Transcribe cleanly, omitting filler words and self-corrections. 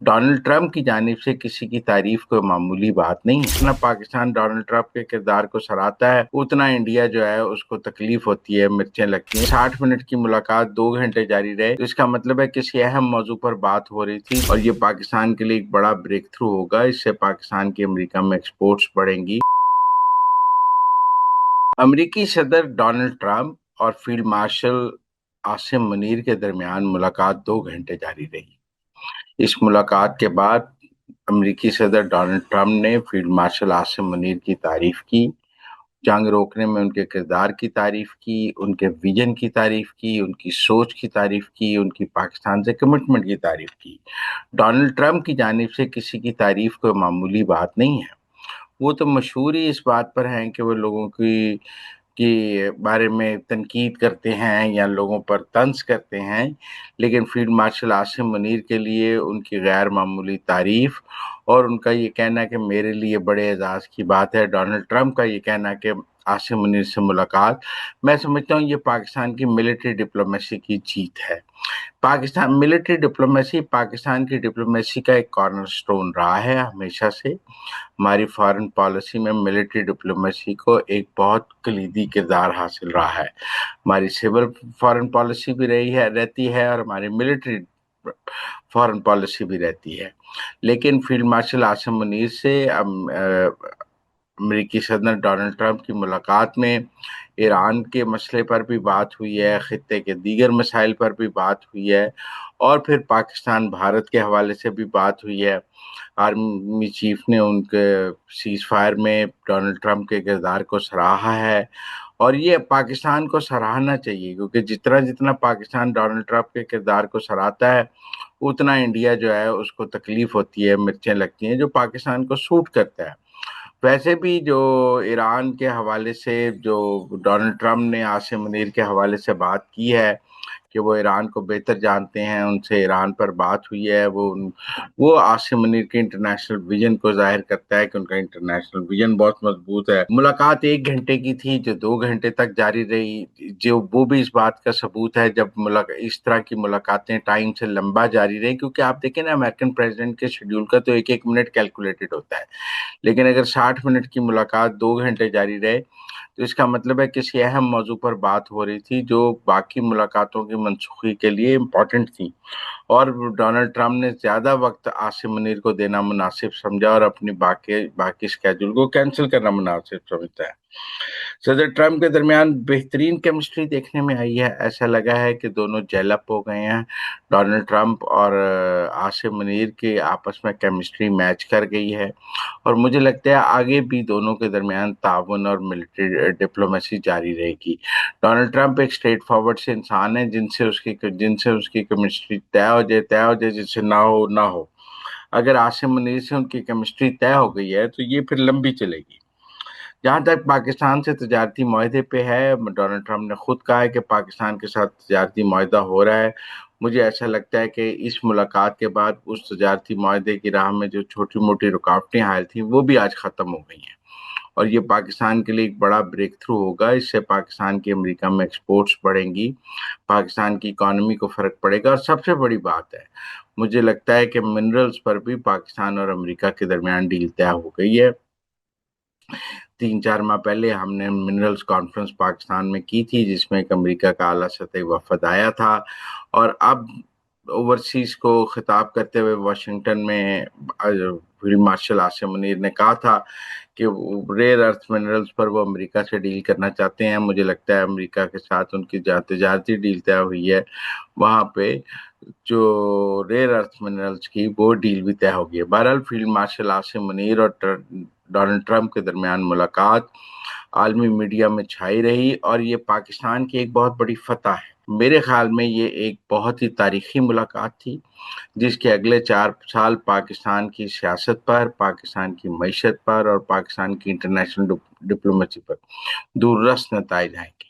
Donald Trump की जानिब से किसी की तारीफ कोई मामूली बात नहीं है। जितना पाकिस्तान डोनाल्ड ट्रंप के किरदार को सराहता है, उतना इंडिया जो है उसको तकलीफ होती है, मिर्चें लगती हैं। 60 मिनट की मुलाकात 2 घंटे जारी रहे, तो इसका मतलब है किसी अहम मौजू पर बात हो रही थी और ये पाकिस्तान के लिए एक बड़ा ब्रेक थ्रू होगा। इससे पाकिस्तान की अमेरिका में एक्सपोर्ट्स बढ़ेंगी। अमेरिकी सदर डोनाल्ड ट्रंप और फील्ड मार्शल आसिम मुनीर के दरमियान मुलाकात 2 घंटे जारी रही। इस मुलाकात के बाद अमेरिकी सदर डोनाल्ड ट्रंप ने फील्ड मार्शल आसिम मुनीर की तारीफ की, जंग रोकने में उनके किरदार की तारीफ की, उनके विजन की तारीफ की, उनकी सोच की तारीफ की, उनकी पाकिस्तान से कमिटमेंट की तारीफ की। डोनाल्ड ट्रंप की जानिब से किसी की तारीफ कोई मामूली बात नहीं है। वो तो मशहूर ही इस बात पर हैं कि वो लोगों की के बारे में तनकीद करते हैं या लोगों पर तंज करते हैं, लेकिन फील्ड मार्शल आसिम मुनीर के लिए उनकी गैर मामूली तारीफ और उनका ये कहना कि मेरे लिए बड़े एजाज़ की बात है। डोनाल्ड ट्रंप का ये कहना कि आसिम मुनीर से मुलाकात, मैं समझता हूँ ये पाकिस्तान की मिलिट्री डिप्लोमेसी की जीत है। पाकिस्तान मिलिट्री डिप्लोमेसी पाकिस्तान की डिप्लोमेसी का एक कॉर्नरस्टोन रहा है हमेशा से। हमारी फॉरेन पॉलिसी में मिलिट्री डिप्लोमेसी को एक बहुत कलीदी किरदार हासिल रहा है। हमारी सिविल फॉरेन पॉलिसी भी रहती है और हमारी मिलिट्री फॉरेन पॉलिसी भी रहती है। लेकिन फील्ड मार्शल आसिम मुनीर से अमेरिकी सदर डोनाल्ड ट्रंप की मुलाकात में ईरान के मसले पर भी बात हुई है, खित्ते के दीगर मसाइल पर भी बात हुई है और फिर पाकिस्तान भारत के हवाले से भी बात हुई है। आर्मी चीफ ने उनके सीज फायर में डोनाल्ड ट्रंप के किरदार को सराहा है और ये पाकिस्तान को सराहना चाहिए, क्योंकि जितना जितना पाकिस्तान डोनाल्ड ट्रंप के किरदार को सराहता है, उतना इंडिया जो है उसको तकलीफ होती है, मिर्चें लगती हैं, जो पाकिस्तान को सूट करता है। वैसे भी जो ईरान के हवाले से जो डोनाल्ड ट्रंप ने आसिम मुनीर के हवाले से बात की है कि वो ईरान को बेहतर जानते हैं, उनसे ईरान पर बात हुई है, वो आसिम मुनीर के इंटरनेशनल विजन को जाहिर करता है कि उनका इंटरनेशनल विजन बहुत मजबूत है। मुलाकात 1 घंटे की थी जो 2 घंटे तक जारी रही, जो वो भी इस बात का सबूत है जब इस तरह की मुलाकातें टाइम से लंबा जारी रही, क्योंकि आप देखें ना, अमेरिकन प्रेसिडेंट के शेड्यूल का तो एक एक मिनट कैलकुलेटेड होता है, लेकिन अगर 60 मिनट की मुलाकात 2 घंटे जारी रहे, तो इसका मतलब है किसी अहम मौजू पर बात हो रही थी जो बाकी मुलाकातों की मनसूखी के लिए इम्पोर्टेंट थी और डोनाल्ड ट्रंप ने ज़्यादा वक्त आसिम मुनीर को देना मुनासिब समझा और अपनी बाकी बाकी स्केड्यूल को कैंसिल करना मुनासिब समझता है। सदर ट्रंप के दरमियान बेहतरीन केमिस्ट्री देखने में आई है। ऐसा लगा है कि दोनों जेल अप हो गए हैं। डोनाल्ड ट्रंप और आसिम मुनीर के आपस में केमिस्ट्री मैच कर गई है और मुझे लगता है आगे भी दोनों के दरमियान ताउन और मिलिट्री डिप्लोमेसी जारी रहेगी। डोनाल्ड ट्रंप एक स्ट्रेट फॉरवर्ड से इंसान है, जिनसे उसकी केमिस्ट्री तय हो जाए, जिससे ना हो। अगर आसिम मुनीर से उनकी केमिस्ट्री तय हो गई है तो ये फिर लंबी चलेगी। जहाँ तक पाकिस्तान से तजारती माहदे पे है, डोनाल्ड ट्रंप ने खुद कहा है कि पाकिस्तान के साथ तजारती माहदा हो रहा है। मुझे ऐसा लगता है कि इस मुलाकात के बाद उस तजारती माहदे की राह में जो छोटी मोटी रुकावटें आयल थी, वो भी आज ख़त्म हो गई हैं और ये पाकिस्तान के लिए एक बड़ा ब्रेक थ्रू होगा। इससे पाकिस्तान की अमेरिका में एक्सपोर्ट्स बढ़ेंगी, पाकिस्तान की इकॉनमी को फ़र्क पड़ेगा और सबसे बड़ी बात है, मुझे लगता है कि मिनरल्स पर भी पाकिस्तान और अमेरिका के दरमियान डील तय हो गई है। 3-4 माह पहले हमने मिनरल्स कॉन्फ्रेंस पाकिस्तान में की थी, जिसमें एक अमेरिका का आला सतही वफद आया था और अब ओवरसीज को खिताब करते हुए वाशिंगटन में फील्ड मार्शल आसिम मुनीर ने कहा था कि रेयर अर्थ मिनरल्स पर वो अमेरिका से डील करना चाहते हैं। मुझे लगता है अमेरिका के साथ उनकी तजारती डील तय हुई है, वहाँ पे जो रेयर अर्थ मिनरल्स की वो डील भी तय हो गई है। बहरहाल फील्ड मार्शल आसिम मुनीर और डोनाल्ड ट्रंप के दरमियान मुलाकात आलमी मीडिया में छाई रही और ये पाकिस्तान की एक बहुत बड़ी फतह है। मेरे ख्याल में ये एक बहुत ही तारीखी मुलाकात थी, जिसके अगले 4 साल पाकिस्तान की सियासत पर, पाकिस्तान की मईशत पर और पाकिस्तान की इंटरनेशनल डिप्लोमेसी पर दूररस नताइज आएंगे।